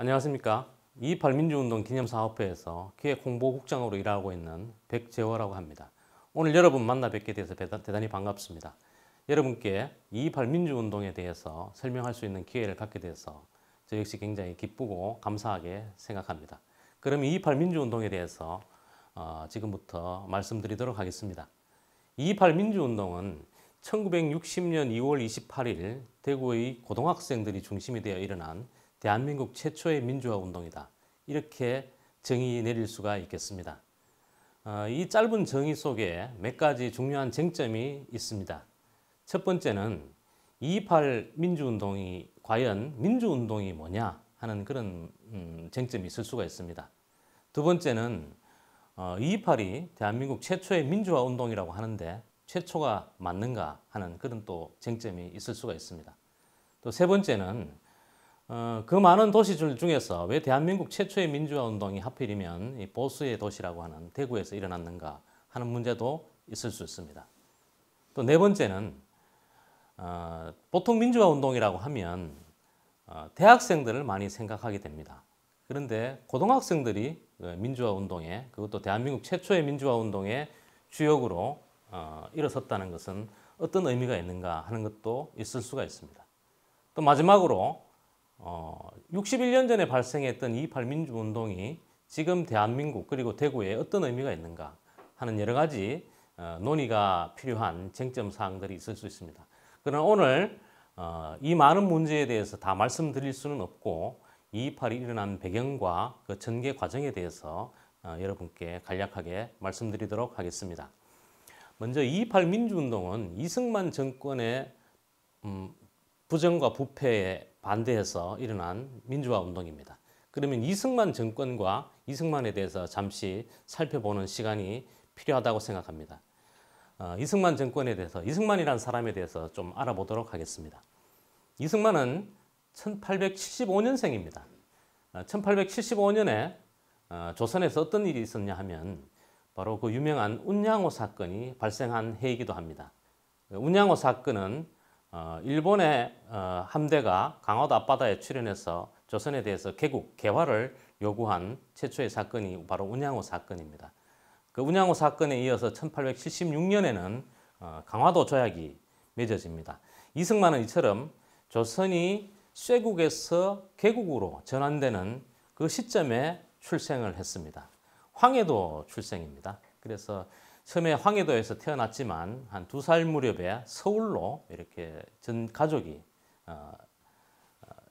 안녕하십니까. 2.28 민주운동 기념사업회에서 기획홍보국장으로 일하고 있는 백재호라고 합니다. 오늘 여러분 만나 뵙게 돼서 대단히 반갑습니다. 여러분께 2.28 민주운동에 대해서 설명할 수 있는 기회를 갖게 돼서 저 역시 굉장히 기쁘고 감사하게 생각합니다. 그럼 2.28 민주운동에 대해서 지금부터 말씀드리도록 하겠습니다. 2.28 민주운동은 1960년 2월 28일 대구의 고등학생들이 중심이 되어 일어난 대한민국 최초의 민주화 운동이다. 이렇게 정의 내릴 수가 있겠습니다. 이 짧은 정의 속에 몇 가지 중요한 쟁점이 있습니다. 첫 번째는 2.28 민주운동이 과연 민주운동이 뭐냐 하는 그런 쟁점이 있을 수가 있습니다. 두 번째는 2.28이 대한민국 최초의 민주화 운동이라고 하는데 최초가 맞는가 하는 그런 또 쟁점이 있을 수가 있습니다. 또 세 번째는 그 많은 도시들 중에서 왜 대한민국 최초의 민주화 운동이 하필이면 이 보수의 도시라고 하는 대구에서 일어났는가 하는 문제도 있을 수 있습니다. 또 네 번째는 보통 민주화 운동이라고 하면 대학생들을 많이 생각하게 됩니다. 그런데 고등학생들이 민주화 운동에, 그것도 대한민국 최초의 민주화 운동의 주역으로 일어섰다는 것은 어떤 의미가 있는가 하는 것도 있을 수가 있습니다. 또 마지막으로 61년 전에 발생했던 2.28 민주운동이 지금 대한민국 그리고 대구에 어떤 의미가 있는가 하는 여러 가지 논의가 필요한 쟁점 사항들이 있을 수 있습니다. 그러나 오늘 이 많은 문제에 대해서 다 말씀드릴 수는 없고 2.28이 일어난 배경과 그 전개 과정에 대해서 여러분께 간략하게 말씀드리도록 하겠습니다. 먼저 2.28 민주운동은 이승만 정권의 부정과 부패에 반대해서 일어난 민주화 운동입니다. 그러면 이승만 정권과 이승만에 대해서 잠시 살펴보는 시간이 필요하다고 생각합니다. 이승만 정권에 대해서, 이승만이라는 사람에 대해서 좀 알아보도록 하겠습니다. 이승만은 1875년생입니다. 1875년에 조선에서 어떤 일이 있었냐 하면 바로 그 유명한 운양호 사건이 발생한 해이기도 합니다. 운양호 사건은 일본의 함대가 강화도 앞바다에 출현해서 조선에 대해서 개화를 요구한 최초의 사건이 바로 운양호 사건입니다. 그 운양호 사건에 이어서 1876년에는 강화도 조약이 맺어집니다. 이승만은 이처럼 조선이 쇠국에서 개국으로 전환되는 그 시점에 출생을 했습니다. 황해도 출생입니다. 그래서 처음에 황해도에서 태어났지만 한 2살 무렵에 서울로 이렇게 전 가족이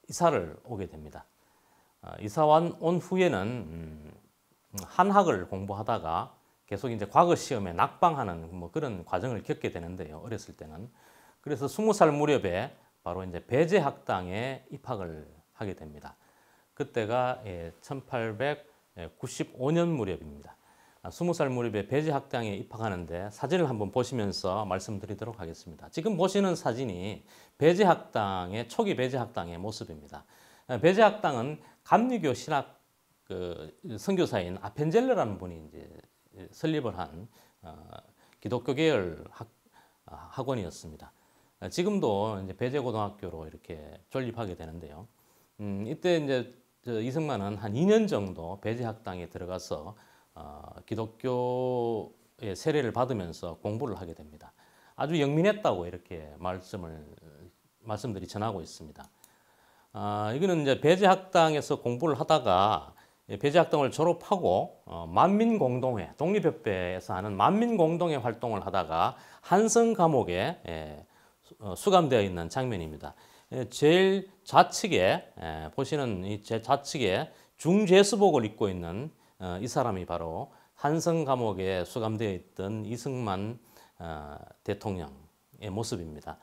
이사를 오게 됩니다. 이사 온 후에는 한학을 공부하다가 계속 이제 과거 시험에 낙방하는 뭐 그런 과정을 겪게 되는데요. 어렸을 때는. 그래서 20살 무렵에 바로 이제 배제학당에 입학을 하게 됩니다. 그때가 1895년 무렵입니다. 20살 무렵에 배제학당에 입학하는데 사진을 한번 보시면서 말씀드리도록 하겠습니다. 지금 보시는 사진이 초기 배제학당의 모습입니다. 배제학당은 감리교 신학 선교사인 아펜젤러라는 분이 이제 설립을 한 기독교 계열 학원이었습니다. 지금도 이제 배제고등학교로 이렇게 존립하게 되는데요. 이때 이제 이승만은 한 2년 정도 배제학당에 들어가서 기독교의 세례를 받으면서 공부를 하게 됩니다. 아주 영민했다고 이렇게 말씀들이 전하고 있습니다. 이거는 이제 배제학당에서 공부를 하다가 배제학당을 졸업하고 만민공동회, 독립협회에서 하는 만민공동회 활동을 하다가 한성 감옥에 수감되어 있는 장면입니다. 제일 좌측에 보시는 이 제 좌측에 중죄수복을 입고 있는 이 사람이 바로 한성 감옥에 수감되어 있던 이승만 대통령의 모습입니다.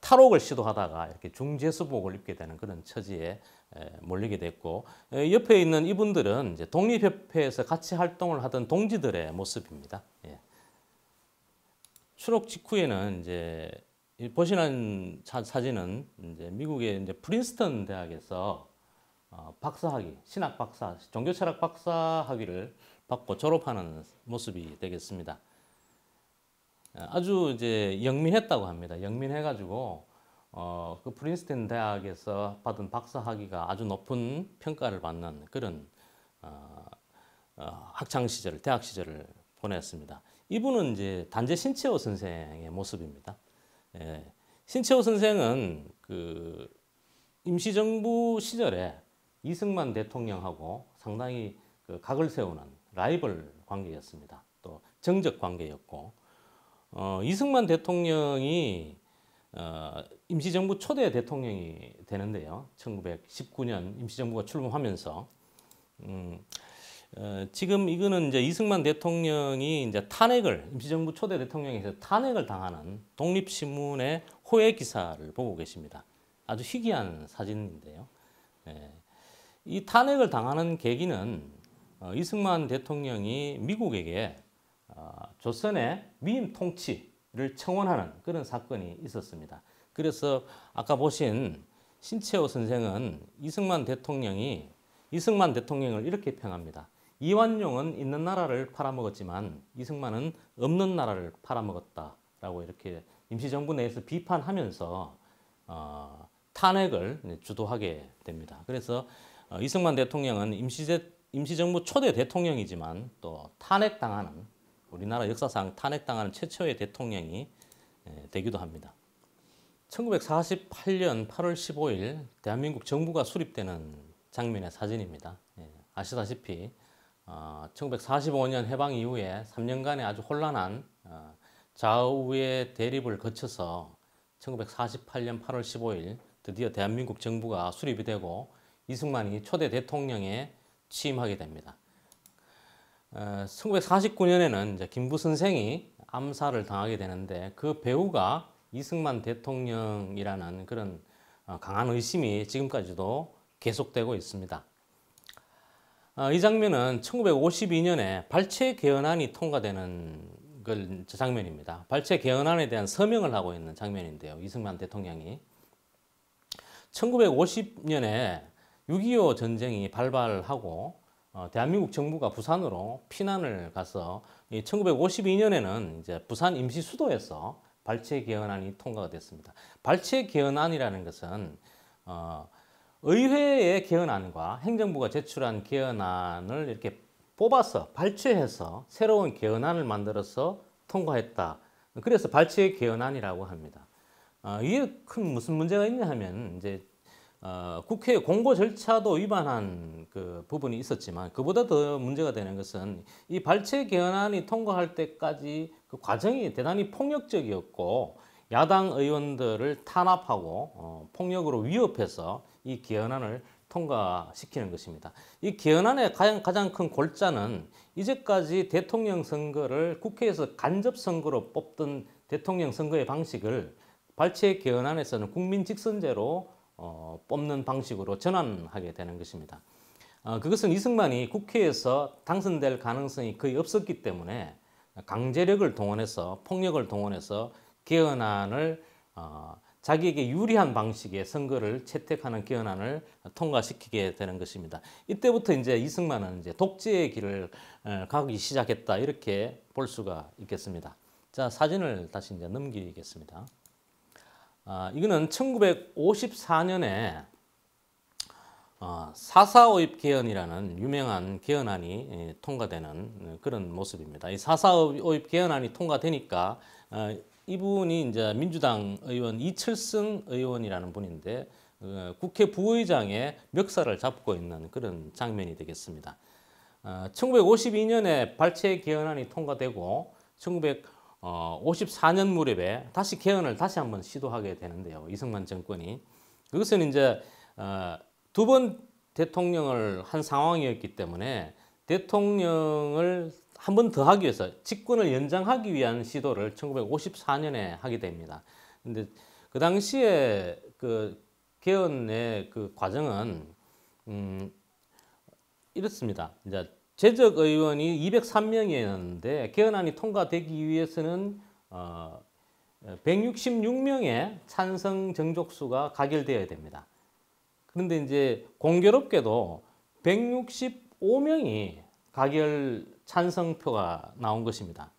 탈옥을 시도하다가 이렇게 중죄수복을 입게 되는 그런 처지에 몰리게 됐고, 옆에 있는 이분들은 이제 독립협회에서 같이 활동을 하던 동지들의 모습입니다. 추록 직후에는 이제 보시는 사진은 이제 미국의 이제 프린스턴 대학에서 박사학위, 신학 박사, 종교철학 박사학위를 받고 졸업하는 모습이 되겠습니다. 아주 이제 영민했다고 합니다. 영민해가지고 그 프린스턴 대학에서 받은 박사 학위가 아주 높은 평가를 받는 그런 학창 시절, 대학 시절을 보냈습니다. 이분은 이제 단재 신채호 선생의 모습입니다. 예, 신채호 선생은 그 임시정부 시절에 이승만 대통령하고 상당히 그 각을 세우는 라이벌 관계였습니다. 또 정적 관계였고, 이승만 대통령이 임시정부 초대 대통령이 되는데요. 1919년 임시정부가 출범하면서 지금 이거는 이제 이승만 대통령이 이제 탄핵을 임시정부 초대 대통령에서 탄핵을 당하는 독립신문의 호해 기사를 보고 계십니다. 아주 희귀한 사진인데요. 이 탄핵을 당하는 계기는 이승만 대통령이 미국에게 조선의 미임 통치를 청원하는 그런 사건이 있었습니다. 그래서 아까 보신 신채호 선생은 이승만 대통령을 이렇게 평합니다. 이완용은 있는 나라를 팔아먹었지만 이승만은 없는 나라를 팔아먹었다라고 이렇게 임시정부 내에서 비판하면서 탄핵을 주도하게 됩니다. 그래서 이승만 대통령은 임시정부 초대 대통령이지만 또 탄핵당하는, 우리나라 역사상 탄핵당하는 최초의 대통령이 되기도 합니다. 1948년 8월 15일 대한민국 정부가 수립되는 장면의 사진입니다. 아시다시피 1945년 해방 이후에 3년간의 아주 혼란한 좌우의 대립을 거쳐서 1948년 8월 15일 드디어 대한민국 정부가 수립이 되고 이승만이 초대 대통령에 취임하게 됩니다. 1949년에는 이제 김구 선생이 암살을 당하게 되는데 그 배후가 이승만 대통령이라는 그런 강한 의심이 지금까지도 계속되고 있습니다. 이 장면은 1952년에 발췌 개헌안이 통과되는 저 장면입니다. 발췌 개헌안에 대한 서명을 하고 있는 장면인데요. 이승만 대통령이 1950년에 6.25 전쟁이 발발하고 대한민국 정부가 부산으로 피난을 가서 1952년에는 이제 부산 임시 수도에서 발췌 개헌안이 통과가 됐습니다. 발췌 개헌안이라는 것은 의회의 개헌안과 행정부가 제출한 개헌안을 이렇게 뽑아서 발췌해서 새로운 개헌안을 만들어서 통과했다. 그래서 발췌 개헌안이라고 합니다. 이게 큰 무슨 문제가 있냐 하면 이제 국회 공고 절차도 위반한 그 부분이 있었지만 그보다 더 문제가 되는 것은 이 발췌 개헌안이 통과할 때까지 그 과정이 대단히 폭력적이었고 야당 의원들을 탄압하고 폭력으로 위협해서 이 개헌안을 통과시키는 것입니다. 이 개헌안의 가장 큰 골자는 이제까지 대통령 선거를 국회에서 간접 선거로 뽑던 대통령 선거의 방식을 발췌 개헌안에서는 국민 직선제로 뽑는 방식으로 전환하게 되는 것입니다. 그것은 이승만이 국회에서 당선될 가능성이 거의 없었기 때문에 강제력을 동원해서 폭력을 동원해서 개헌안을 자기에게 유리한 방식의 선거를 채택하는 개헌안을 통과시키게 되는 것입니다. 이때부터 이제 이승만은 이제 독재의 길을 가기 시작했다 이렇게 볼 수가 있겠습니다. 자, 사진을 다시 이제 넘기겠습니다. 이거는 1954년에 4.4 개헌이라는 유명한 개헌안이 통과되는 그런 모습입니다. 이 4.4 개헌안이 통과되니까 이분이 이제 민주당 의원 이철성 의원이라는 분인데 국회 부의장의 멱살을 잡고 있는 그런 장면이 되겠습니다. 1952년에 발췌 개헌안이 통과되고 1954년 무렵에 다시 개헌을 다시 한번 시도하게 되는데요. 이승만 정권이. 그것은 이제 두 번 대통령을 한 상황이었기 때문에 대통령을 한 번 더 하기 위해서 직권을 연장하기 위한 시도를 1954년에 하게 됩니다. 근데 그 당시에 그 개헌의 그 과정은 이렇습니다. 이제 재적 의원이 203명이었는데 개헌안이 통과되기 위해서는 166명의 찬성 정족수가 가결되어야 됩니다. 그런데 이제 공교롭게도 165명이 가결 찬성표가 나온 것입니다.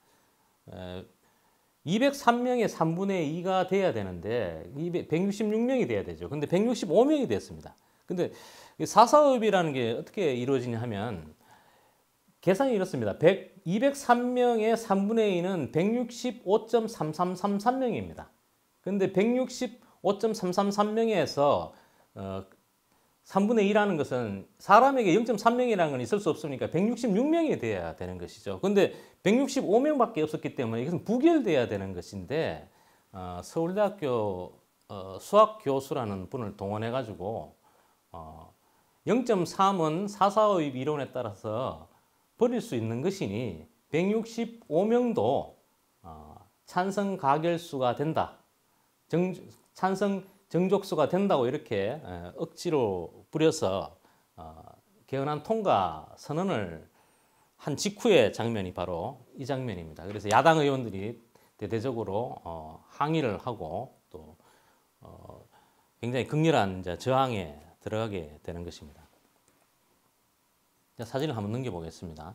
203명의 3분의 2가 돼야 되는데 166명이 돼야 되죠. 근데 165명이 됐습니다. 근데 사사업이라는 게 어떻게 이루어지냐 하면 계산이 이렇습니다. 203명의 3분의 2는 165.3333명입니다. 근데 165.333명에서 3분의 2라는 것은 사람에게 0.3명이라는 건 있을 수 없으니까 166명이 돼야 되는 것이죠. 근데 165명밖에 없었기 때문에 이것은 부결돼야 되는 것인데 서울대학교 수학 교수라는 분을 동원해 가지고 0.3은 사사오입 이론에 따라서 버릴 수 있는 것이니 165명도 찬성 가결수가 된다. 찬성 정족수가 된다고 이렇게 억지로 부려서 개헌안 통과 선언을 한 직후의 장면이 바로 이 장면입니다. 그래서 야당 의원들이 대대적으로 항의를 하고 또 굉장히 극렬한 이제 저항에 들어가게 되는 것입니다. 사진을 한번 넘겨보겠습니다.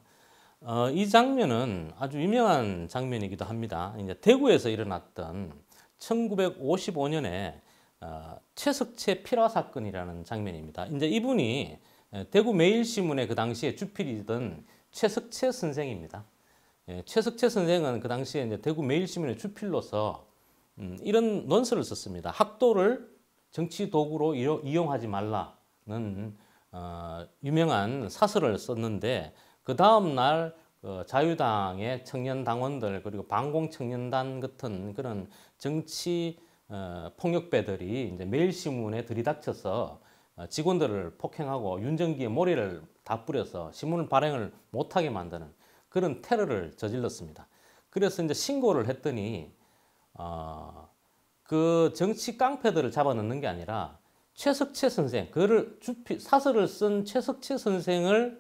이 장면은 아주 유명한 장면이기도 합니다. 이제 대구에서 일어났던 1955년에 최석채 필화 사건이라는 장면입니다. 이제 이분이 대구 매일신문의 그 당시에 주필이던 최석채 선생입니다. 최석채 선생은 그 당시에 이제 대구 매일신문의 주필로서 이런 논설을 썼습니다. 학도를 정치 도구로 이용하지 말라는 유명한 사설을 썼는데 그 다음 날 자유당의 청년 당원들 그리고 반공청년단 같은 그런 정치 폭력배들이 이제 매일신문에 들이닥쳐서 직원들을 폭행하고 윤정기의 모래를 다 뿌려서 신문 발행을 못하게 만드는 그런 테러를 저질렀습니다. 그래서 이제 신고를 했더니 그 정치 깡패들을 잡아넣는 게 아니라 최석채 선생, 사설을 쓴 최석채 선생을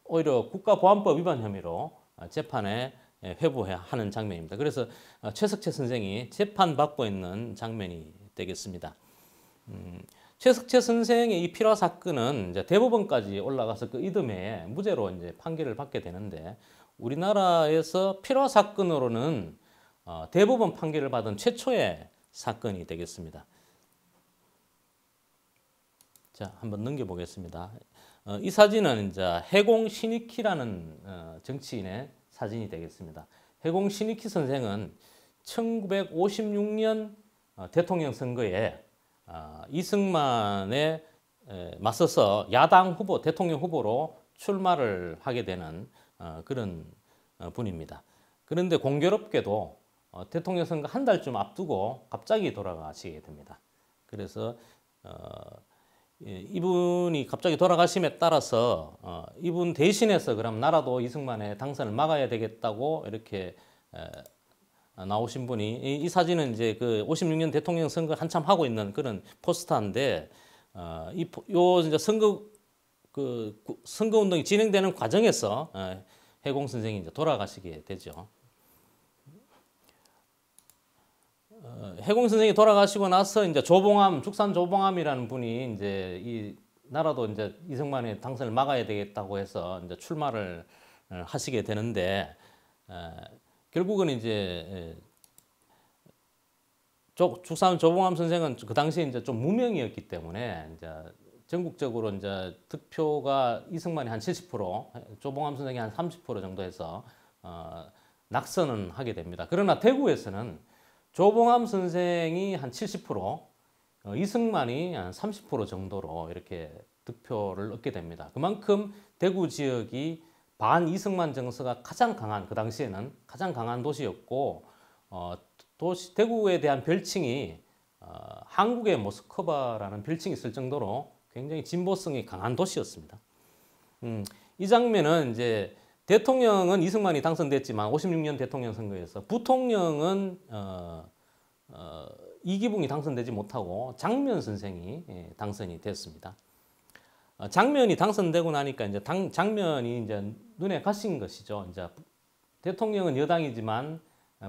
오히려 국가보안법 위반 혐의로 재판에 회부하는 장면입니다. 그래서 최석채 선생이 재판받고 있는 장면이 되겠습니다. 최석채 선생의 이 필화 사건은 이제 대법원까지 올라가서 그 이듬해에 무죄로 이제 판결을 받게 되는데 우리나라에서 필화 사건으로는 대법원 판결을 받은 최초의 사건이 되겠습니다. 자, 한번 넘겨보겠습니다. 이 사진은 이제 해공 신익희라는 정치인의 사진이 되겠습니다. 해공 신익희 선생은 1956년 대통령 선거에 이승만에 맞서서 야당 후보, 대통령 후보로 출마를 하게 되는 그런 분입니다. 그런데 공교롭게도 대통령 선거 한 달쯤 앞두고 갑자기 돌아가시게 됩니다. 그래서 이분이 갑자기 돌아가심에 따라서 이분 대신해서 그럼 나라도 이승만의 당선을 막아야 되겠다고 이렇게 나오신 분이 이 사진은 이제 그 56년 대통령 선거 한참 하고 있는 그런 포스터인데 요 이제 선거 운동이 진행되는 과정에서 해공 선생이 이제 돌아가시게 되죠. 해공 선생이 돌아가시고 나서 이제 죽산 조봉암이라는 분이 이제 이 나라도 이제 이승만의 당선을 막아야 되겠다고 해서 이제 출마를 하시게 되는데 결국은 이제 죽산 조봉암 선생은 그 당시에 이제 좀 무명이었기 때문에 이제 전국적으로 이제 득표가 이승만이 한 70%, 조봉암 선생이 한 30% 정도 해서 낙선은 하게 됩니다. 그러나 대구에서는 조봉암 선생이 한 70%, 이승만이 한 30% 정도로 이렇게 득표를 얻게 됩니다. 그만큼 대구 지역이 반 이승만 정서가 가장 강한, 그 당시에는 가장 강한 도시였고, 대구에 대한 별칭이 한국의 모스크바라는 별칭이 있을 정도로 굉장히 진보성이 강한 도시였습니다. 이 장면은 이제 대통령은 이승만이 당선됐지만 56년 대통령 선거에서 부통령은 이기붕이 당선되지 못하고 장면 선생이 당선이 됐습니다. 장면이 당선되고 나니까 이제 장면이 이제 눈에 가신 것이죠. 이제 대통령은 여당이지만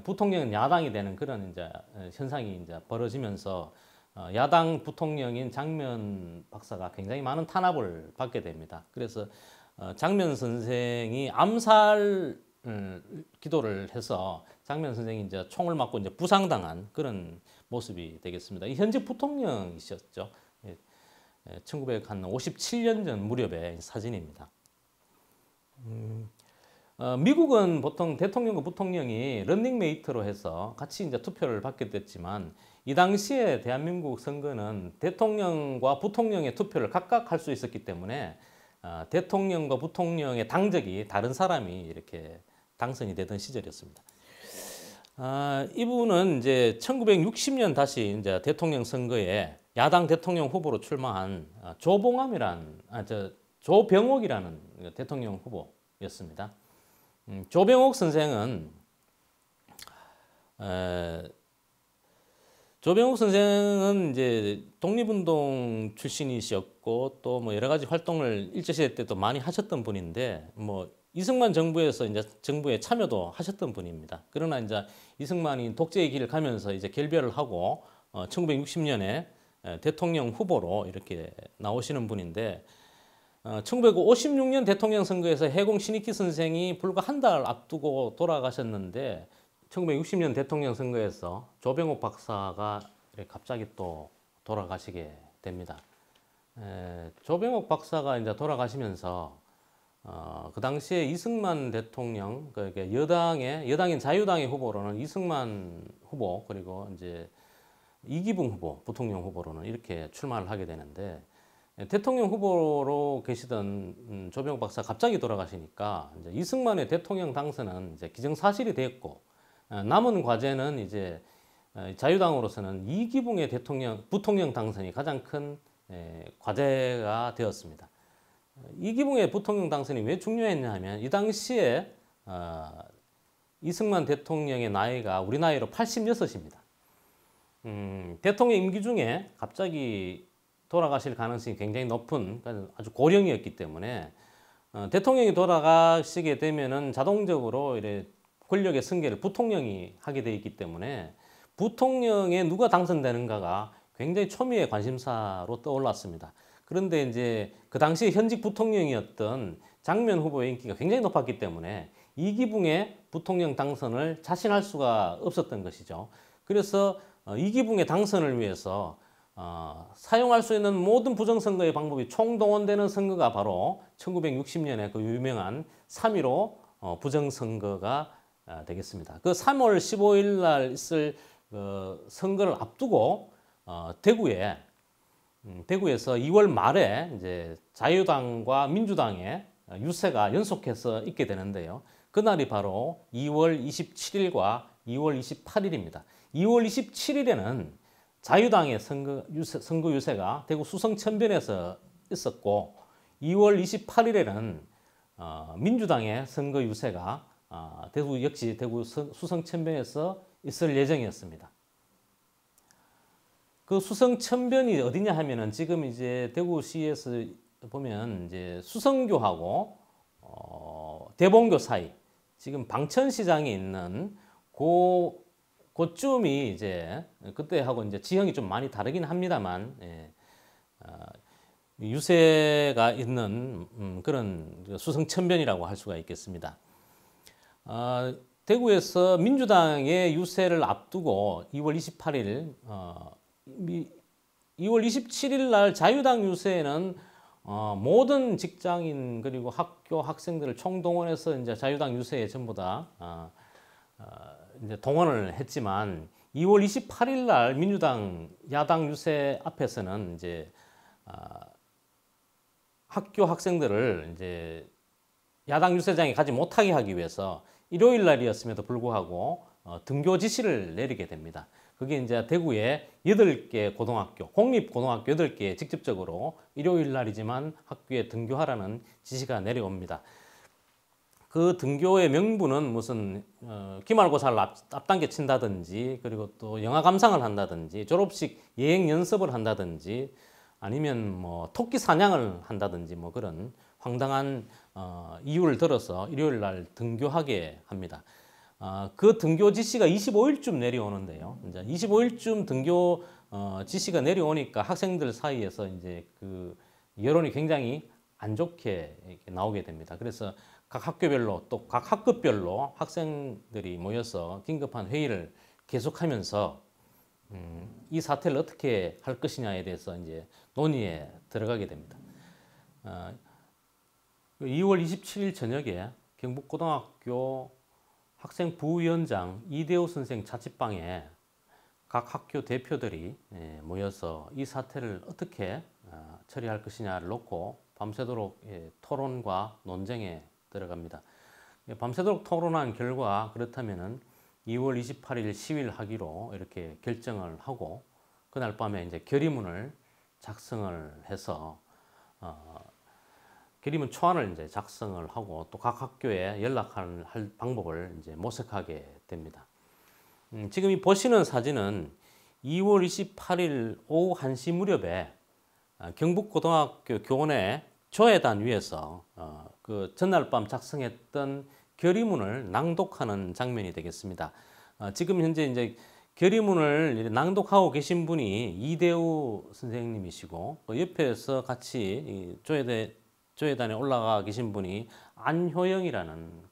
부통령은 야당이 되는 그런 이제 현상이 이제 벌어지면서 야당 부통령인 장면 박사가 굉장히 많은 탄압을 받게 됩니다. 그래서 장면 선생이 암살 기도를 해서 장면 선생이 이제 총을 맞고 이제 부상당한 그런 모습이 되겠습니다. 이 현직 부통령이셨죠. 1957년 전 무렵의 사진입니다. 미국은 보통 대통령과 부통령이 런닝메이트로 해서 같이 이제 투표를 받게 됐지만 이 당시에 대한민국 선거는 대통령과 부통령의 투표를 각각 할 수 있었기 때문에 대통령과 부통령의 당적이 다른 사람이 이렇게 당선이 되던 시절이었습니다. 이분은 이제 1960년 다시 이제 대통령 선거에 야당 대통령 후보로 출마한 조병옥이라는 대통령 후보였습니다. 조병옥 선생은 이제 독립운동 출신이셨고 또 뭐 여러 가지 활동을 일제시대 때도 많이 하셨던 분인데 뭐 이승만 정부에서 이제 정부에 참여도 하셨던 분입니다. 그러나 이제 이승만이 독재의 길을 가면서 이제 결별을 하고 1960년에 대통령 후보로 이렇게 나오시는 분인데 1956년 대통령 선거에서 해공 신익희 선생이 불과 한 달 앞두고 돌아가셨는데 1960년 대통령 선거에서 조병옥 박사가 갑자기 또 돌아가시게 됩니다. 조병옥 박사가 이제 돌아가시면서 그 당시에 이승만 대통령, 그러니까 여당인 자유당의 후보로는 이승만 후보 그리고 이제 이기붕 후보, 부통령 후보로는 이렇게 출마를 하게 되는데 대통령 후보로 계시던 조병옥 박사 갑자기 돌아가시니까 이제 이승만의 대통령 당선은 이제 기정사실이 됐고 남은 과제는 이제 자유당으로서는 이기붕의 부통령 당선이 가장 큰 과제가 되었습니다. 이기붕의 부통령 당선이 왜 중요했냐 하면 이 당시에 이승만 대통령의 나이가 우리 나이로 86입니다. 대통령 임기 중에 갑자기 돌아가실 가능성이 굉장히 높은 아주 고령이었기 때문에 대통령이 돌아가시게 되면은 자동적으로 이래 권력의 승계를 부통령이 하게 돼 있기 때문에 부통령에 누가 당선되는가가 굉장히 초미의 관심사로 떠올랐습니다. 그런데 이제 그 당시 현직 부통령이었던 장면 후보의 인기가 굉장히 높았기 때문에 이기붕의 부통령 당선을 자신할 수가 없었던 것이죠. 그래서 이기붕의 당선을 위해서 사용할 수 있는 모든 부정선거의 방법이 총동원되는 선거가 바로 1960년에 그 유명한 3.15 부정선거가 되겠습니다. 그 3월 15일 날 있을 선거를 앞두고 대구에서 2월 말에 이제 자유당과 민주당의 유세가 연속해서 있게 되는데요. 그날이 바로 2월 27일과 2월 28일입니다. 2월 27일에는 자유당의 선거 유세가 대구 수성천변에서 있었고 2월 28일에는 민주당의 선거 유세가 대구 수성천변에서 있을 예정이었습니다. 그 수성천변이 어디냐 하면은 지금 이제 대구시에서 보면 이제 수성교하고 대봉교 사이 지금 방천시장에 있는 그쯤이 이제 그때하고 이제 지형이 좀 많이 다르긴 합니다만 유세가 있는 그런 수성천변이라고 할 수가 있겠습니다. 대구에서 민주당의 유세를 앞두고 2월 28일, 2월 27일 날 자유당 유세에는 모든 직장인 그리고 학교 학생들을 총동원해서 이제 자유당 유세에 전부 다 이제 동원을 했지만 2월 28일 날 민주당 야당 유세 앞에서는 이제 학교 학생들을 이제 야당 유세장에 가지 못하게 하기 위해서 일요일 날이었음에도 불구하고 등교 지시를 내리게 됩니다. 그게 이제 대구의 8개 고등학교, 공립고등학교 8개에 직접적으로 일요일 날이지만 학교에 등교하라는 지시가 내려옵니다. 그 등교의 명분은 무슨 기말고사를 앞당겨 친다든지 그리고 또 영화 감상을 한다든지 졸업식 예행 연습을 한다든지 아니면 뭐 토끼 사냥을 한다든지 뭐 그런 황당한 이유를 들어서 일요일 날 등교하게 합니다. 그 등교 지시가 25일쯤 내려오는데요. 이제 25일쯤 등교 지시가 내려오니까 학생들 사이에서 이제 그 여론이 굉장히 안 좋게 이렇게 나오게 됩니다. 그래서 각 학교별로 또 각 학급별로 학생들이 모여서 긴급한 회의를 계속하면서 이 사태를 어떻게 할 것이냐에 대해서 이제 논의에 들어가게 됩니다. 2월 27일 저녁에 경북고등학교 학생 부위원장 이대호 선생 자취방에 각 학교 대표들이 모여서 이 사태를 어떻게 처리할 것이냐를 놓고 밤새도록 토론과 논쟁에 들어갑니다. 밤새도록 토론한 결과 그렇다면은 2월 28일 시위하기로 이렇게 결정을 하고 그날 밤에 이제 결의문을 작성을 해서 결의문 초안을 이제 작성을 하고 또 각 학교에 연락할 방법을 이제 모색하게 됩니다. 지금 이 보시는 사진은 2월 28일 오후 1시 무렵에 경북고등학교 교원의 조회단 위에서 그 전날 밤 작성했던 결의문을 낭독하는 장면이 되겠습니다. 지금 현재 이제 결의문을 낭독하고 계신 분이 이대우 선생님이시고 그 옆에서 같이 조회단에 올라가 계신 분이 안효영이라는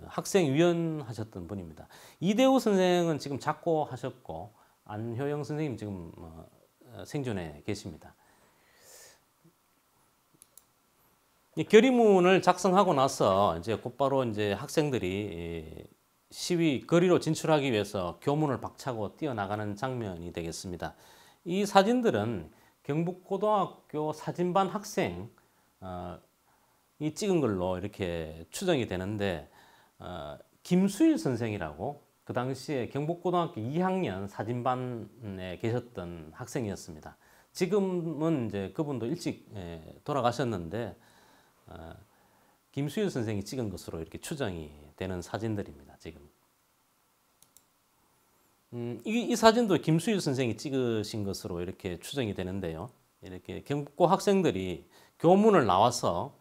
학생위원 하셨던 분입니다. 이대우 선생은 지금 작고하셨고 안효영 선생님 지금 생존해 계십니다. 이 결의문을 작성하고 나서 이제 곧바로 이제 학생들이 시위 거리로 진출하기 위해서 교문을 박차고 뛰어나가는 장면이 되겠습니다. 이 사진들은 경북고등학교 사진반 학생이 찍은 걸로 이렇게 추정이 되는데 김수일 선생이라고 그 당시에 경북고등학교 2학년 사진반에 계셨던 학생이었습니다. 지금은 이제 그분도 일찍 돌아가셨는데 김수일 선생이 찍은 것으로 이렇게 추정이 되는 사진들입니다. 지금 이 사진도 김수일 선생이 찍으신 것으로 이렇게 추정이 되는데요. 이렇게 경북고 학생들이 교문을 나와서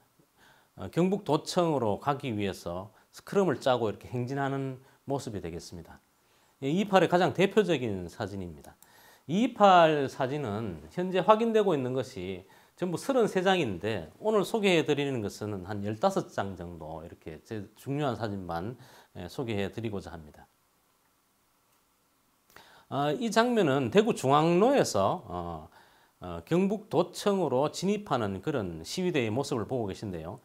경북도청으로 가기 위해서 스크럼을 짜고 이렇게 행진하는 모습이 되겠습니다. 228의 가장 대표적인 사진입니다. 228 사진은 현재 확인되고 있는 것이 전부 33장인데 오늘 소개해 드리는 것은 한 15장 정도 이렇게 제 중요한 사진만 소개해 드리고자 합니다. 이 장면은 대구 중앙로에서 경북도청으로 진입하는 그런 시위대의 모습을 보고 계신데요.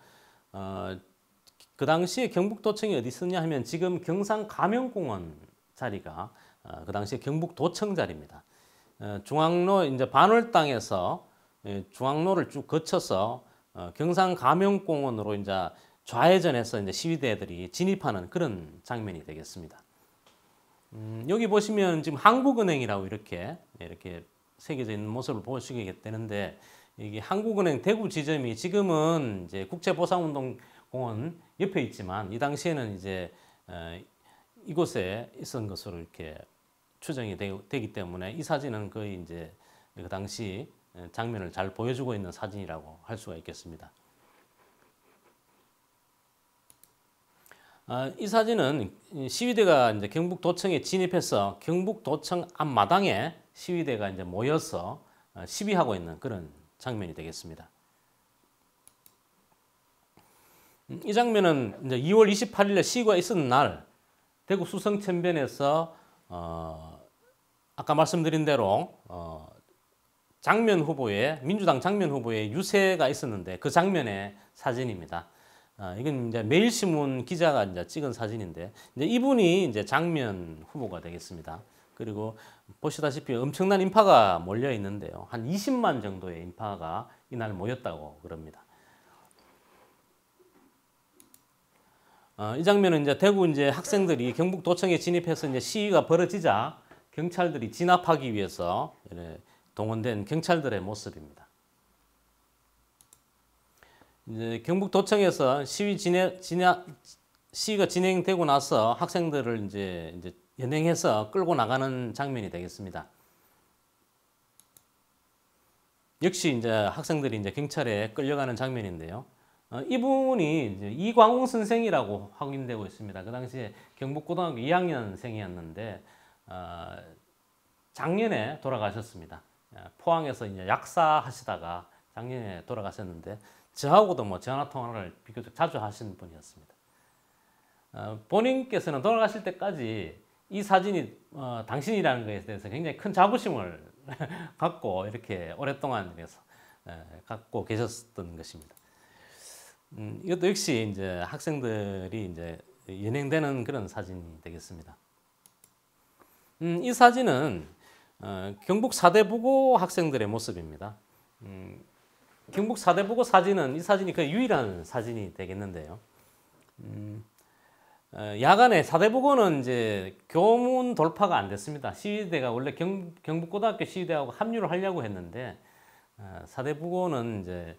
그 당시에 경북도청이 어디 있었냐 하면 지금 경상가명공원 자리가 그 당시에 경북도청 자리입니다. 중앙로 이제 반월당에서 중앙로를 쭉 거쳐서 경상가명공원으로 이제 좌회전해서 이제 시위대들이 진입하는 그런 장면이 되겠습니다. 여기 보시면 지금 한국은행이라고 이렇게 새겨져 있는 모습을 보시게 되는데 이게 한국은행 대구 지점이 지금은 이제 국제보상운동공원 옆에 있지만 이 당시에는 이제 이곳에 있었던 것으로 이렇게 추정이 되기 때문에 이 사진은 거의 이제 그 당시 장면을 잘 보여주고 있는 사진이라고 할 수가 있겠습니다. 이 사진은 시위대가 이제 경북도청에 진입해서 경북도청 앞마당에 시위대가 이제 모여서 시위하고 있는 그런 장면이 되겠습니다. 이 장면은 이제 2월 28일에 시위가 있었는 날 대구 수성천변에서 아까 말씀드린 대로 장면 후보에 민주당 장면 후보에 유세가 있었는데 그 장면의 사진입니다. 이건 이제 매일신문 기자가 이제 찍은 사진인데 이제 이분이 이제 장면 후보가 되겠습니다. 그리고 보시다시피 엄청난 인파가 몰려 있는데요. 한 20만 정도의 인파가 이날 모였다고 그럽니다. 이 장면은 이제 대구 이제 학생들이 경북도청에 진입해서 이제 시위가 벌어지자 경찰들이 진압하기 위해서 동원된 경찰들의 모습입니다. 이제 경북도청에서 시위가 진행되고 나서 학생들을 이제 연행해서 끌고 나가는 장면이 되겠습니다. 역시 이제 학생들이 이제 경찰에 끌려가는 장면인데요. 이분이 이제 이광웅 선생이라고 확인되고 있습니다. 그 당시에 경북고등학교 2학년생이었는데 작년에 돌아가셨습니다. 포항에서 이제 약사하시다가 작년에 돌아가셨는데 저하고도 뭐 전화 통화를 비교적 자주 하시는 분이었습니다. 본인께서는 돌아가실 때까지 이 사진이 당신이라는 것에 대해서 굉장히 큰 자부심을 갖고 이렇게 오랫동안 갖고 계셨던 것입니다. 이것도 역시 이제 학생들이 이제 연행되는 그런 사진이 되겠습니다. 이 사진은 경북 사대부고 학생들의 모습입니다. 경북 사대부고 사진은 이 사진이 거의 유일한 사진이 되겠는데요. 야간에 사대부고는 이제 교문 돌파가 안 됐습니다. 시위대가 원래 경북고등학교 시위대하고 합류를 하려고 했는데 사대부고는 이제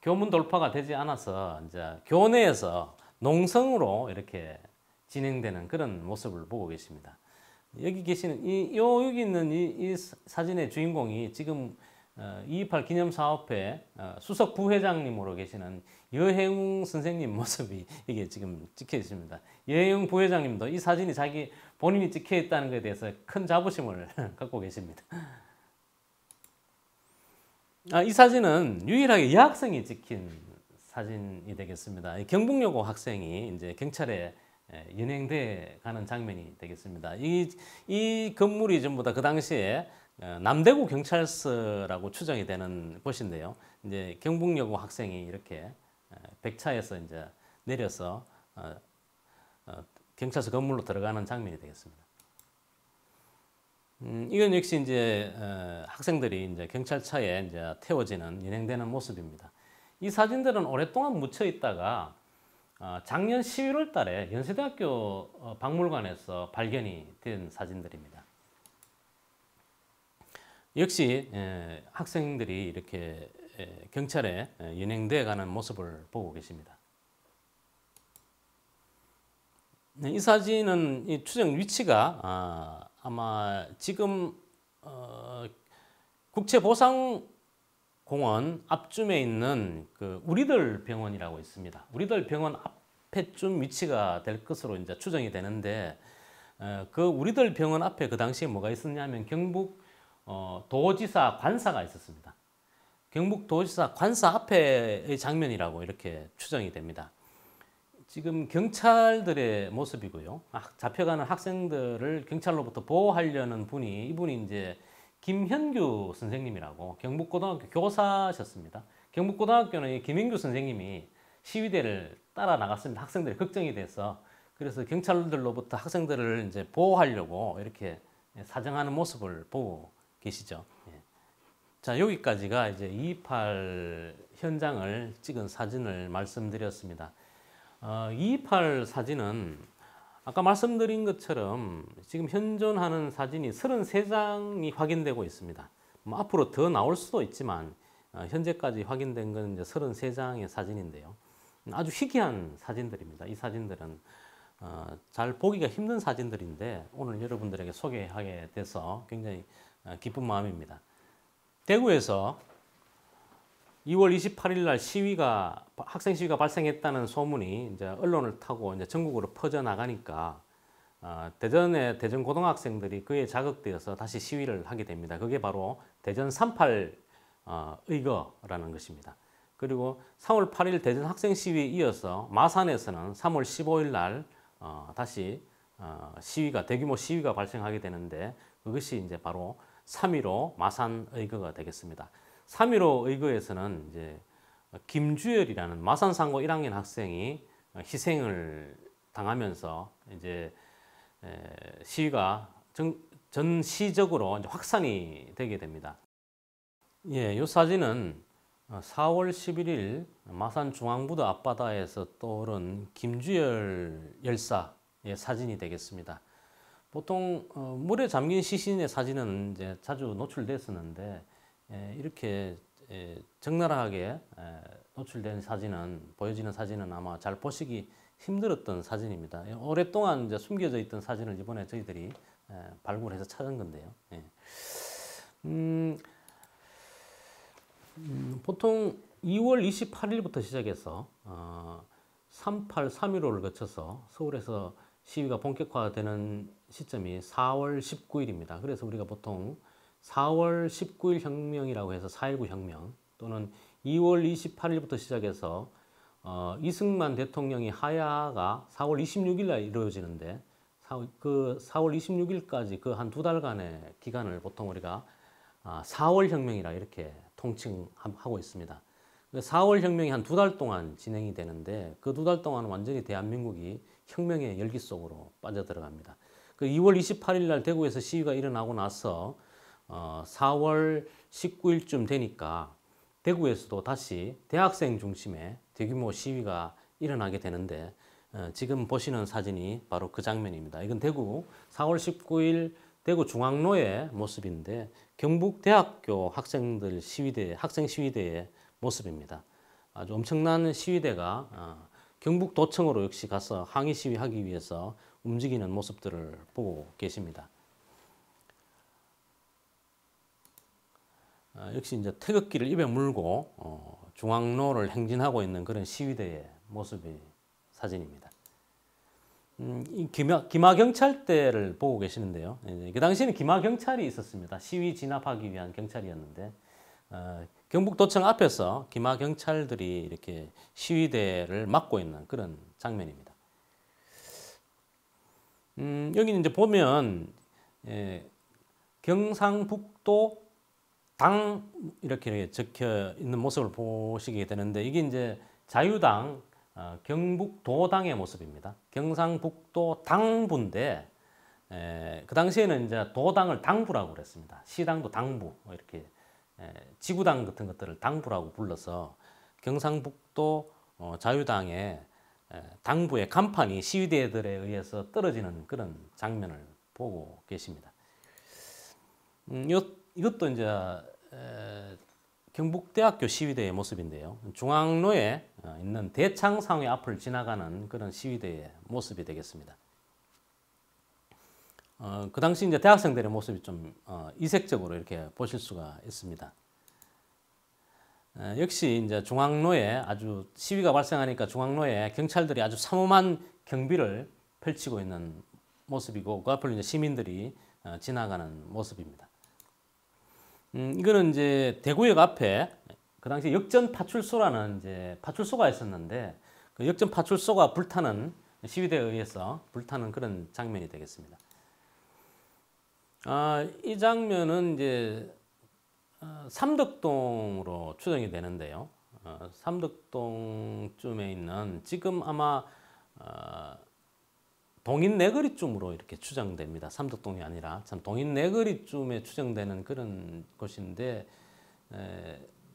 교문 돌파가 되지 않아서 이제 교내에서 농성으로 이렇게 진행되는 그런 모습을 보고 계십니다. 여기 계시는 여기 있는 이 사진의 주인공이 지금 2.28 기념사업회 수석 부회장님으로 계시는 여혜웅 선생님 모습이 이게 지금 찍혀 있습니다. 여혜웅 부회장님도 이 사진이 자기 본인이 찍혀 있다는 것에 대해서 큰 자부심을 갖고 계십니다. 이 사진은 유일하게 여학생이 찍힌 사진이 되겠습니다. 경북여고 학생이 이제 경찰에 연행돼 가는 장면이 되겠습니다. 이 건물이 전부 다 그 당시에 남대구 경찰서라고 추정이 되는 곳인데요. 이제 경북여고 학생이 이렇게 백차에서 이제 내려서 경찰서 건물로 들어가는 장면이 되겠습니다. 이건 역시 이제 학생들이 이제 경찰차에 이제 태워지는 연행되는 모습입니다. 이 사진들은 오랫동안 묻혀 있다가 작년 11월 달에 연세대학교 박물관에서 발견이 된 사진들입니다. 역시 학생들이 이렇게 경찰에 연행돼 가는 모습을 보고 계십니다. 이 사진은 이 추정 위치가 아마 지금 국채보상공원 앞쯤에 있는 그 우리들 병원이라고 있습니다. 우리들 병원 앞에쯤 위치가 될 것으로 이제 추정이 되는데 그 우리들 병원 앞에 그 당시에 뭐가 있었냐면 경북 도지사 관사가 있었습니다. 경북 도지사 관사 앞에의 장면이라고 이렇게 추정이 됩니다. 지금 경찰들의 모습이고요. 잡혀가는 학생들을 경찰로부터 보호하려는 이분이 이제 김현규 선생님이라고 경북고등학교 교사셨습니다. 경북고등학교는 이 김현규 선생님이 시위대를 따라 나갔습니다. 학생들이 걱정이 돼서 그래서 경찰들로부터 학생들을 이제 보호하려고 이렇게 사정하는 모습을 보고 계시죠. 자, 여기까지가 이제 2.28 현장을 찍은 사진을 말씀드렸습니다. 2.28 사진은 아까 말씀드린 것처럼 지금 현존하는 사진이 33장이 확인되고 있습니다. 뭐 앞으로 더 나올 수도 있지만 현재까지 확인된 건 이제 33장의 사진인데요. 아주 희귀한 사진들입니다. 이 사진들은 잘 보기가 힘든 사진들인데 오늘 여러분들에게 소개하게 돼서 굉장히 기쁜 마음입니다. 대구에서 2월 28일 날 학생 시위가 발생했다는 소문이 이제 언론을 타고 이제 전국으로 퍼져 나가니까 대전의 대전 고등학생들이 그에 자극되어서 다시 시위를 하게 됩니다. 그게 바로 대전 38 의거라는 것입니다. 그리고 3월 8일 대전 학생 시위에 이어서 마산에서는 3월 15일 날 다시 대규모 시위가 발생하게 되는데 그것이 이제 바로 3.15 마산 의거가 되겠습니다. 3.15 의거에서는 이제 김주열이라는 마산 상고 1학년 학생이 희생을 당하면서 이제 시위가 전시적으로 이제 확산이 되게 됩니다. 예, 이 사진은 4월 11일 마산 중앙부두 앞바다에서 떠오른 김주열 열사의 사진이 되겠습니다. 보통 물에 잠긴 시신의 사진은 이제 자주 노출됐었는데 이렇게 적나라하게 노출된 보여지는 사진은 아마 잘 보시기 힘들었던 사진입니다. 오랫동안 이제 숨겨져 있던 사진을 이번에 저희들이 발굴해서 찾은 건데요. 보통 2월 28일부터 시작해서 38, 3.15를 거쳐서 서울에서 시위가 본격화되는 시점이 4월 19일입니다. 그래서 우리가 보통 4월 19일 혁명이라고 해서 4.19 혁명 또는 2월 28일부터 시작해서 이승만 대통령이 하야가 4월 26일 날 이루어지는데 그 4월 26일까지 그 한 두 달간의 기간을 보통 우리가 4월 혁명이라 이렇게 통칭하고 있습니다. 4월 혁명이 한 두 달 동안 진행이 되는데 그 두 달 동안 완전히 대한민국이 혁명의 열기 속으로 빠져들어갑니다. 그 2월 28일 날 대구에서 시위가 일어나고 나서 4월 19일쯤 되니까 대구에서도 다시 대학생 중심의 대규모 시위가 일어나게 되는데 지금 보시는 사진이 바로 그 장면입니다. 이건 대구 4월 19일 대구 중앙로의 모습인데 경북대학교 학생들 시위대, 학생 시위대의 모습입니다. 아주 엄청난 시위대가 경북도청으로 역시 가서 항의 시위하기 위해서 움직이는 모습들을 보고 계십니다. 역시 이제 태극기를 입에 물고 중앙로를 행진하고 있는 그런 시위대의 모습의 사진입니다. 이 기마경찰대를 보고 계시는데요. 그 당시에는 기마경찰이 있었습니다. 시위 진압하기 위한 경찰이었는데 경북도청 앞에서 기마경찰들이 이렇게 시위대를 막고 있는 그런 장면입니다. 여기 이제 보면 경상북도 당 이렇게 적혀 있는 모습을 보시게 되는데 이게 이제 자유당 경북도당의 모습입니다. 경상북도 당부인데 그 당시에는 이제 도당을 당부라고 그랬습니다. 시당도 당부 이렇게 지구당 같은 것들을 당부라고 불러서 경상북도 자유당의 당부의 간판이 시위대들에 의해서 떨어지는 그런 장면을 보고 계십니다. 이것도 이제 경북대학교 시위대의 모습인데요. 중앙로에 있는 대창상회 앞을 지나가는 그런 시위대의 모습이 되겠습니다. 그 당시 이제 대학생들의 모습이 좀 이색적으로 이렇게 보실 수가 있습니다. 역시 이제 중앙로에 아주 시위가 발생하니까 중앙로에 경찰들이 아주 삼엄한 경비를 펼치고 있는 모습이고 그 앞을 이제 시민들이 지나가는 모습입니다. 이거는 이제 대구역 앞에 그 당시 역전 파출소라는 이제 파출소가 있었는데 그 역전 파출소가 불타는 시위대에 의해서 불타는 그런 장면이 되겠습니다. 이 장면은 이제 삼덕동으로 추정이 되는데요. 삼덕동쯤에 있는 지금 아마 동인내거리쯤으로 이렇게 추정됩니다. 삼덕동이 아니라 참 동인내거리쯤에 추정되는 그런 곳인데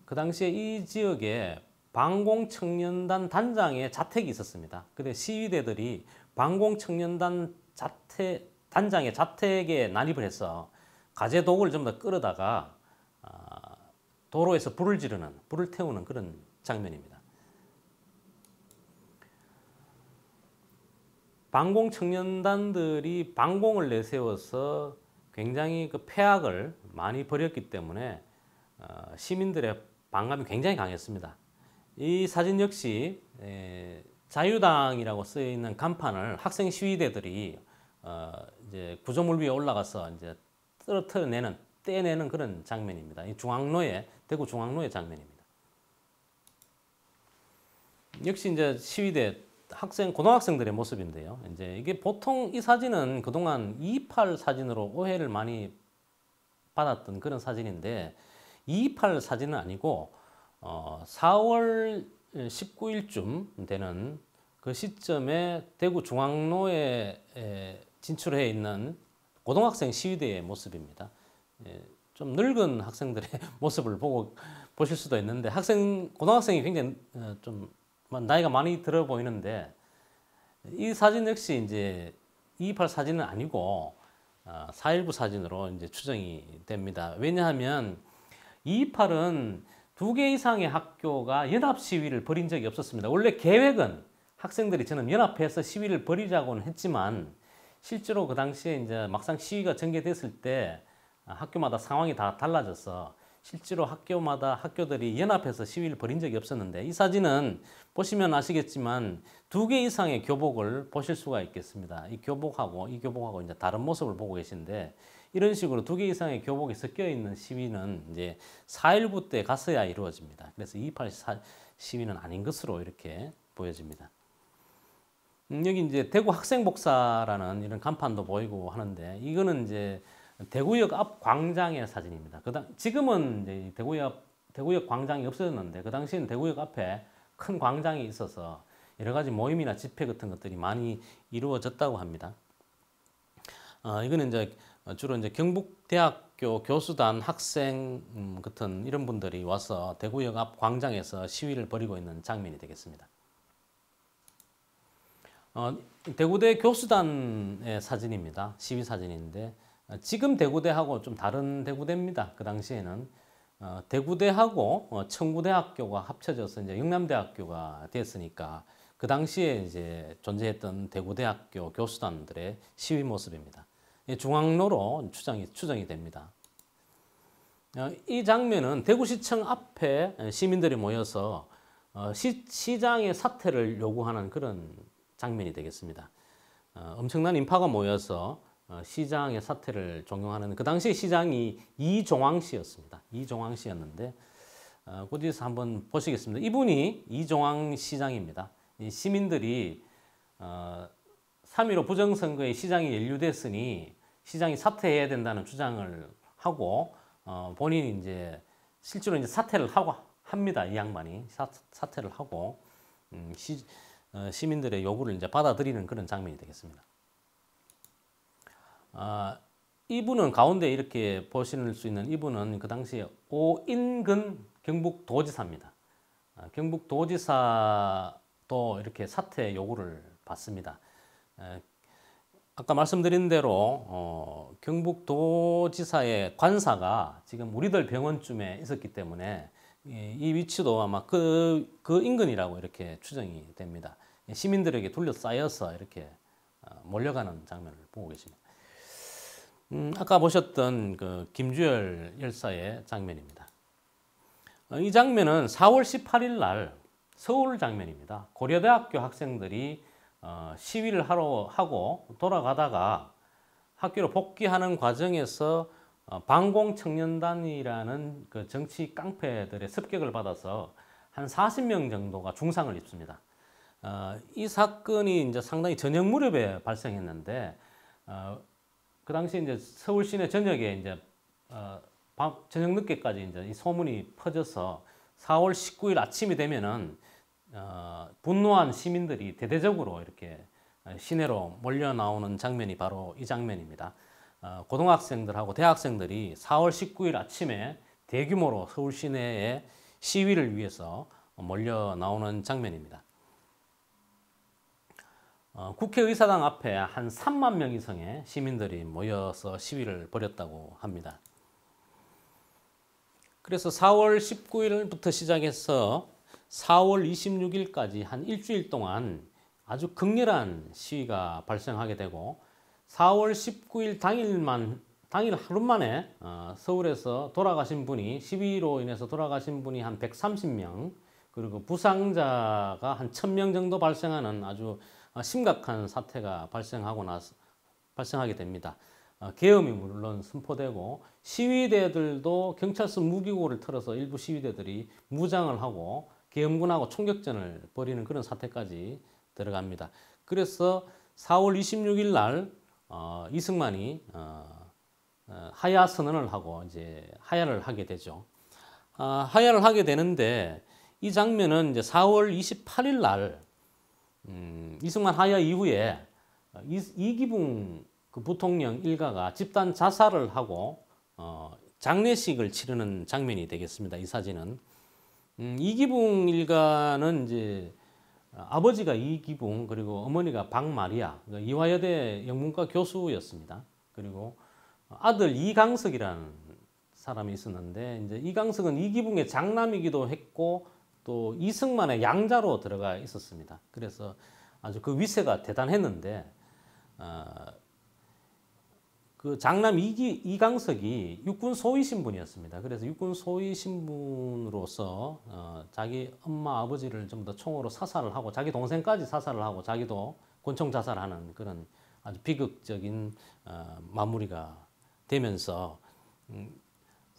그 당시에 이 지역에 반공청년단 단장의 자택이 있었습니다. 근데 시위대들이 반공청년단 단장의 자택에 난입을 해서 가재독을 전부 다 끌어다가 도로에서 불을 태우는 그런 장면입니다. 반공청년단들이 반공을 내세워서 굉장히 그 폐악을 많이 벌였기 때문에 시민들의 반감이 굉장히 강했습니다. 이 사진 역시 자유당이라고 쓰여 있는 간판을 학생 시위대들이 이제 구조물 위에 올라가서 이제 떼내는 그런 장면입니다. 이 대구 중앙로의 장면입니다. 역시 이제 시위대 고등학생들의 모습인데요. 이제 이게 보통 이 사진은 그동안 2.28 사진으로 오해를 많이 받았던 그런 사진인데 2.28 사진은 아니고 4월 19일쯤 되는 그 시점에 대구 중앙로에 진출해 있는 고등학생 시위대의 모습입니다. 좀 늙은 학생들의 모습을 보실 수도 있는데 고등학생이 굉장히 좀 나이가 많이 들어 보이는데 이 사진 역시 이제 2.28 사진은 아니고 4.19 사진으로 이제 추정이 됩니다. 왜냐하면 2.28은 2개 이상의 학교가 연합 시위를 벌인 적이 없었습니다. 원래 계획은 학생들이 저는 연합해서 시위를 벌이자고는 했지만 실제로 그 당시에 이제 막상 시위가 전개됐을 때 학교마다 상황이 다 달라져서 실제로 학교들이 연합해서 시위를 벌인 적이 없었는데 이 사진은 보시면 아시겠지만 2개 이상의 교복을 보실 수가 있겠습니다. 이 교복하고 이제 다른 모습을 보고 계신데 이런 식으로 2개 이상의 교복이 섞여 있는 시위는 이제 4.19 때 갔어야 이루어집니다. 그래서 2.28 시위는 아닌 것으로 이렇게 보여집니다. 여기 이제 대구 학생복사라는 이런 간판도 보이고 하는데 이거는 이제 대구역 앞 광장의 사진입니다. 지금은 이제 대구역 광장이 없어졌는데 그 당시에는 대구역 앞에 큰 광장이 있어서 여러 가지 모임이나 집회 같은 것들이 많이 이루어졌다고 합니다. 이거는 이제 주로 이제 경북대학교 교수단 학생 같은 이런 분들이 와서 대구역 앞 광장에서 시위를 벌이고 있는 장면이 되겠습니다. 대구대 교수단의 사진입니다. 시위 사진인데 지금 대구대하고 좀 다른 대구대입니다. 그 당시에는 대구대하고 청구대학교가 합쳐져서 이제 영남대학교가 됐으니까 그 당시에 이제 존재했던 대구대학교 교수단들의 시위 모습입니다. 중앙로로 추정이 됩니다. 이 장면은 대구시청 앞에 시민들이 모여서 시장의 사퇴를 요구하는 그런 장면이 되겠습니다. 엄청난 인파가 모여서 시장의 사퇴를 종용하는 그 당시 시장이 이종황 씨였습니다. 이종황 씨였는데 거기서 한번 보시겠습니다. 이분이 이종황 시장입니다. 이 시민들이 3.15 부정선거에 시장이 연루됐으니 시장이 사퇴해야 된다는 주장을 하고 본인이 이제 실제로 이제 사퇴를 하고 합니다. 이 양반이 사퇴를 하고 시민들의 요구를 이제 받아들이는 그런 장면이 되겠습니다. 이분은 가운데 이렇게 보실 수 있는 이분은 그 당시에 오인근 경북도지사입니다. 경북도지사도 이렇게 사퇴 요구를 받습니다. 아까 말씀드린 대로 경북도지사의 관사가 지금 우리들 병원쯤에 있었기 때문에 이 위치도 아마 그 인근이라고 이렇게 추정이 됩니다. 시민들에게 둘러싸여서 이렇게 몰려가는 장면을 보고 계십니다. 아까 보셨던 그 김주열 열사의 장면입니다. 이 장면은 4월 18일 날 서울 장면입니다. 고려대학교 학생들이 시위를 하고 돌아가다가 학교로 복귀하는 과정에서 방공청년단이라는 그 정치 깡패들의 습격을 받아서 한 40명 정도가 중상을 입습니다. 이 사건이 이제 상당히 저녁 무렵에 발생했는데 그 당시 이제 서울 시내 전역에 이제 저녁 늦게까지 이제 이 소문이 퍼져서 4월 19일 아침이 되면은 분노한 시민들이 대대적으로 이렇게 시내로 몰려 나오는 장면이 바로 이 장면입니다. 고등학생들하고 대학생들이 4월 19일 아침에 대규모로 서울 시내에 시위를 위해서 몰려 나오는 장면입니다. 국회의사당 앞에 한 3만 명 이상의 시민들이 모여서 시위를 벌였다고 합니다. 그래서 4월 19일부터 시작해서 4월 26일까지 한 일주일 동안 아주 극렬한 시위가 발생하게 되고 4월 19일 당일 하루 만에 서울에서 돌아가신 분이 시위로 인해서 돌아가신 분이 한 130명 그리고 부상자가 한 1000명 정도 발생하는 아주 심각한 사태가 발생하게 됩니다. 계엄이 물론 선포되고 시위대들도 경찰서 무기고를 틀어서 일부 시위대들이 무장을 하고 계엄군하고 총격전을 벌이는 그런 사태까지 들어갑니다. 그래서 4월 26일 날 이승만이 하야 선언을 하고 이제 하야를 하게 되죠. 하야를 하게 되는데 이 장면은 이제 4월 28일 날 이승만 하야 이후에 이기붕 그 부통령 일가가 집단 자살을 하고 장례식을 치르는 장면이 되겠습니다. 이 사진은 이기붕 일가는 이제 아버지가 이기붕 그리고 어머니가 박마리아 이화여대 영문과 교수였습니다. 그리고 아들 이강석이라는 사람이 있었는데 이제 이강석은 이기붕의 장남이기도 했고 또 이승만의 양자로 들어가 있었습니다. 그래서 아주 그 위세가 대단했는데 그 장남 이강석이 육군 소위 신분이었습니다. 그래서 육군 소위 신분으로서 자기 엄마 아버지를 좀 더 총으로 사살을 하고 자기 동생까지 사살을 하고 자기도 권총 자살하는 그런 아주 비극적인 마무리가 되면서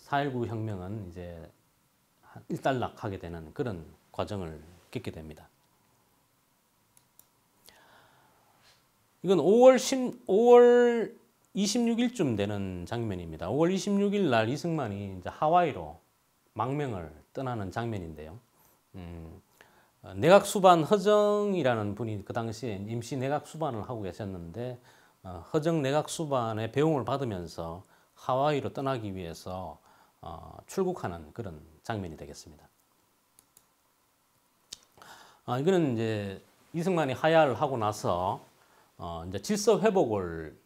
4.19 혁명은 이제 일단락하게 되는 그런 과정을 겪게 됩니다. 이건 5월 26일쯤 되는 장면입니다. 5월 26일 날 이승만이 이제 하와이로 망명을 떠나는 장면인데요. 내각 수반 허정이라는 분이 그 당시에 임시 내각 수반을 하고 계셨는데 허정 내각 수반의 배웅을 받으면서 하와이로 떠나기 위해서 출국하는 그런 장면이 되겠습니다. 이거는 이제 이승만이 하야를 하고 나서 이제 질서 회복을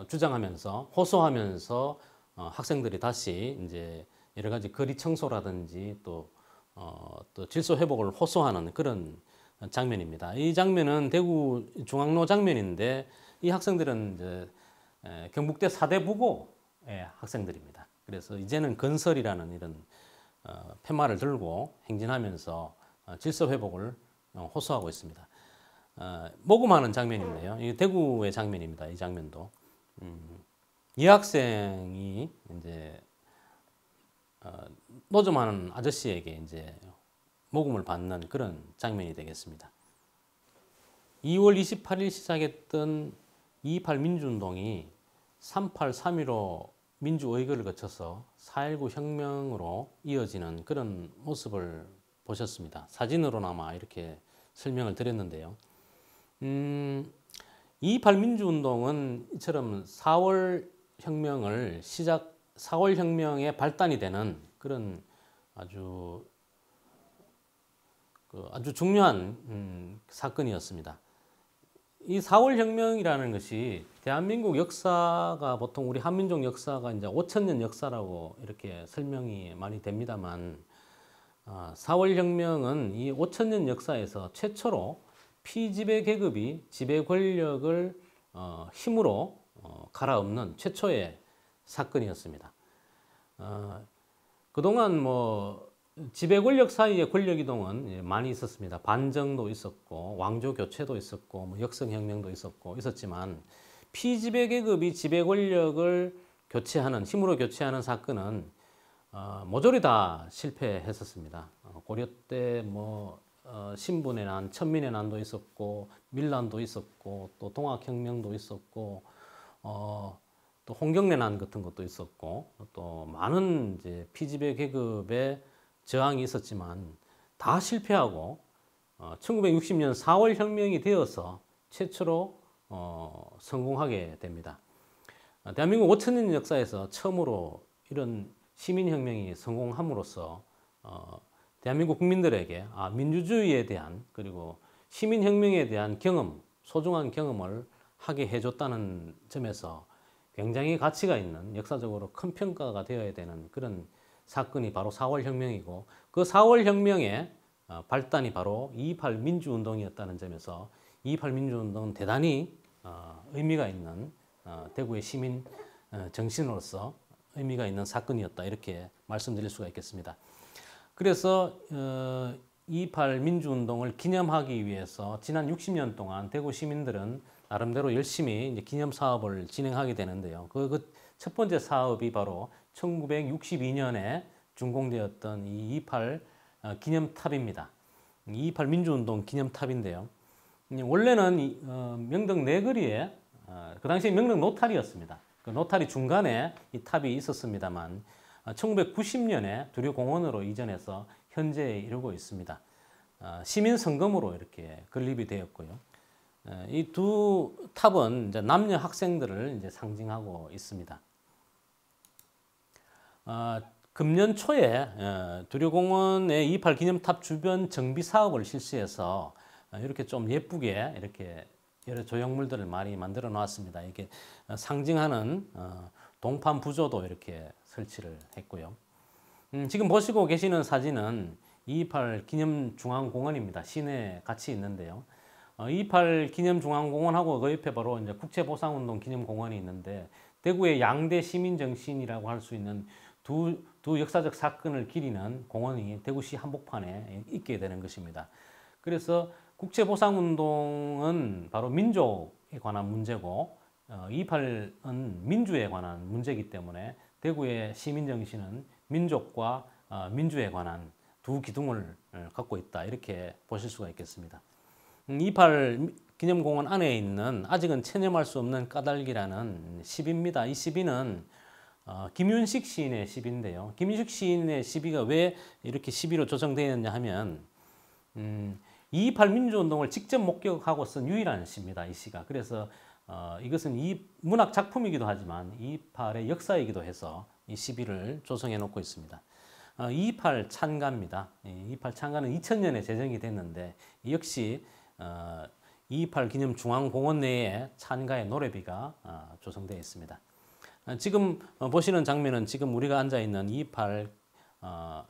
주장하면서 호소하면서 학생들이 다시 이제 여러 가지 거리 청소라든지 또 질서 회복을 호소하는 그런 장면입니다. 이 장면은 대구 중앙로 장면인데 이 학생들은 이제 경북대 사대부고의 학생들입니다. 그래서 이제는 건설이라는 이런 팻말을 들고 행진하면서 질서 회복을 호소하고 있습니다. 모금하는 장면인데요. 이 대구의 장면입니다. 이 장면도 이 학생이 이제 노점하는 아저씨에게 이제 모금을 받는 그런 장면이 되겠습니다. 2월 28일 시작했던 2.28 민주운동이 3.8, 3.15 민주의거를 거쳐서 4.19 혁명으로 이어지는 그런 모습을 보셨습니다. 사진으로나마 이렇게 설명을 드렸는데요. 2.28 민주운동은 이처럼 4월 혁명의 발단이 되는 그런 아주 중요한 사건이었습니다. 이 4월 혁명이라는 것이 대한민국 역사가 보통 우리 한민족 역사가 이제 5,000년 역사라고 이렇게 설명이 많이 됩니다만 4월 혁명은 이 5,000년 역사에서 최초로 피지배 계급이 지배 권력을 힘으로 갈아엎는 최초의 사건이었습니다. 그동안 뭐 지배 권력 사이의 권력 이동은 많이 있었습니다. 반정도 있었고 왕조 교체도 있었고 뭐 역성혁명도 있었지만 피지배 계급이 지배 권력을 힘으로 교체하는 사건은 모조리 다 실패했었습니다. 고려 때 뭐 신분의 난, 천민의 난도 있었고 밀란도 있었고 또 동학혁명도 있었고 또 홍경래 난 같은 것도 있었고 또 많은 이제 피지배 계급의 저항이 있었지만 다 실패하고 1960년 4월 혁명이 되어서 최초로 성공하게 됩니다. 대한민국 5,000년 역사에서 처음으로 이런 시민혁명이 성공함으로써 대한민국 국민들에게 민주주의에 대한 그리고 시민혁명에 대한 소중한 경험을 하게 해줬다는 점에서 굉장히 가치가 있는 역사적으로 큰 평가가 되어야 되는 그런 사건이 바로 4월 혁명이고 그 4월 혁명의 발단이 바로 2.28 민주운동이었다는 점에서 2.28 민주운동은 대단히 의미가 있는 대구의 시민 정신으로서 의미가 있는 사건이었다 이렇게 말씀드릴 수가 있겠습니다. 그래서 2.28 민주운동을 기념하기 위해서 지난 60년 동안 대구 시민들은 나름대로 열심히 이제 기념 사업을 진행하게 되는데요. 그 첫 번째 사업이 바로 1962년에 준공되었던 이 2.28 기념탑입니다. 2.28 민주운동 기념탑인데요. 원래는 명동 내거리에 그 당시 명동 노타리였습니다. 그 노타리 중간에 이 탑이 있었습니다만 1990년에 두류공원으로 이전해서 현재에 이르고 있습니다. 시민성금으로 이렇게 건립이 되었고요. 이 두 탑은 이제 남녀 학생들을 이제 상징하고 있습니다. 금년 초에 두류공원의 2.28 기념탑 주변 정비 사업을 실시해서 이렇게 좀 예쁘게 이렇게 여러 조형물들을 많이 만들어 놨습니다. 이게 상징하는 동판 부조도 이렇게 설치를 했고요. 지금 보시고 계시는 사진은 2.28 기념중앙공원입니다. 시내에 같이 있는데요. 2.28 기념중앙공원하고 그 옆에 바로 이제 국채보상운동 기념공원이 있는데 대구의 양대 시민정신이라고 할 수 있는 두 역사적 사건을 기리는 공원이 대구시 한복판에 있게 되는 것입니다. 그래서 국채보상운동은 바로 민족에 관한 문제고 2.28은 민주에 관한 문제이기 때문에 대구의 시민정신은 민족과 민주에 관한 두 기둥을 갖고 있다, 이렇게 보실 수가 있겠습니다. 2.28 기념공원 안에 있는 아직은 체념할 수 없는 까닭이라는 시비입니다. 이 시비는 김윤식 시인의 시비인데요. 김윤식 시인의 시비가 왜 이렇게 시비로 조성되었냐 하면 2.28 민주운동을 직접 목격하고 쓴 유일한 시입니다. 이 시가. 그래서 이것은 이 문학 작품이기도 하지만 2.28의 역사이기도 해서 이 시비를 조성해 놓고 있습니다. 2.28 찬가입니다. 2.28 찬가는 2000년에 제정이 됐는데 역시 2.28 기념 중앙공원 내에 찬가의 노래비가 조성되어 있습니다. 지금 보시는 장면은 지금 우리가 앉아 있는 2.28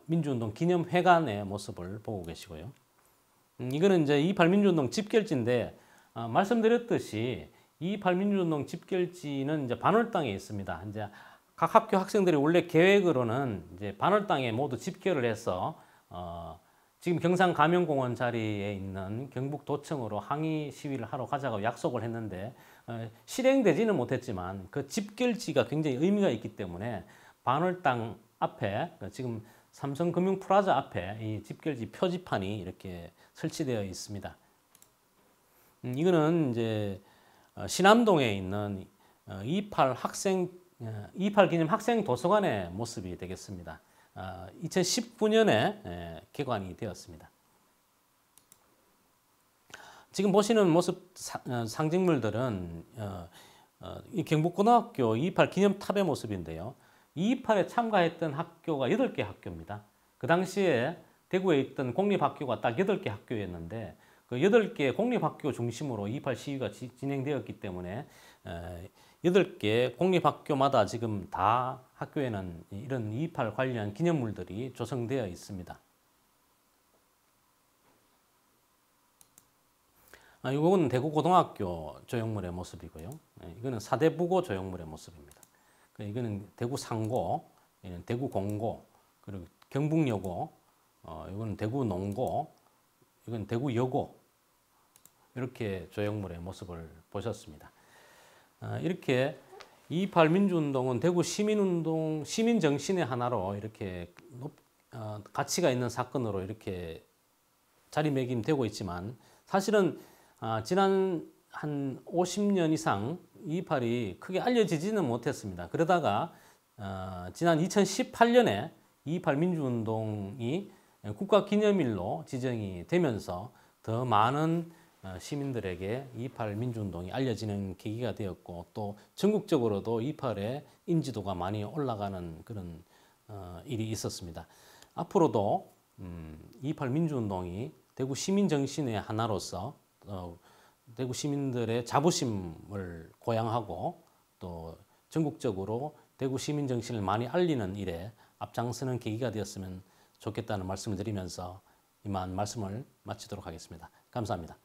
민주운동 기념회관의 모습을 보고 계시고요. 이거는 이제 2.28 민주운동 집결지인데 말씀드렸듯이 2.28 민주운동 집결지는 이제 반월당에 있습니다. 이제 각 학교 학생들이 원래 계획으로는 이제 반월당에 모두 집결을 해서 지금 경상 가명공원 자리에 있는 경북도청으로 항의 시위를 하러 가자고 약속을 했는데 실행되지는 못했지만 그 집결지가 굉장히 의미가 있기 때문에 반월당 앞에 지금 삼성금융프라자 앞에 이 집결지 표지판이 이렇게 설치되어 있습니다. 이거는 이제 신암동에 있는 2.28 기념 학생 도서관의 모습이 되겠습니다. 2019년에 개관이 되었습니다. 지금 보시는 모습 상징물들은 이 경북고등학교 2.28 기념탑의 모습인데요. 2.28에 참가했던 학교가 8개 학교입니다. 그 당시에 대구에 있던 공립학교가 딱 8개 학교였는데 그 8개 공립학교 중심으로 2.28 시위가 진행되었기 때문에 8개 공립학교마다 지금 다 학교에는 이런 2.28 관련 기념물들이 조성되어 있습니다. 이거는 대구고등학교 조형물의 모습이고요. 이거는 사대부고 조형물의 모습입니다. 이거는 대구 상고, 이건 대구 공고, 그리고 경북여고, 이거는 대구 농고, 이건 대구 여고, 이렇게 조형물의 모습을 보셨습니다. 이렇게 2.28 민주운동은 대구 시민운동, 시민정신의 하나로 이렇게 가치가 있는 사건으로 이렇게 자리매김되고 있지만 사실은 지난 한 50년 이상 2.28이 크게 알려지지는 못했습니다. 그러다가 지난 2018년에 2.28 민주운동이 국가기념일로 지정이 되면서 더 많은 시민들에게 2.28 민주운동이 알려지는 계기가 되었고 또 전국적으로도 2.28의 인지도가 많이 올라가는 그런 일이 있었습니다. 앞으로도 2.28 민주운동이 대구 시민정신의 하나로서 대구 시민들의 자부심을 고양하고 또 전국적으로 대구 시민정신을 많이 알리는 일에 앞장서는 계기가 되었으면 좋겠다는 말씀을 드리면서 이만 말씀을 마치도록 하겠습니다. 감사합니다.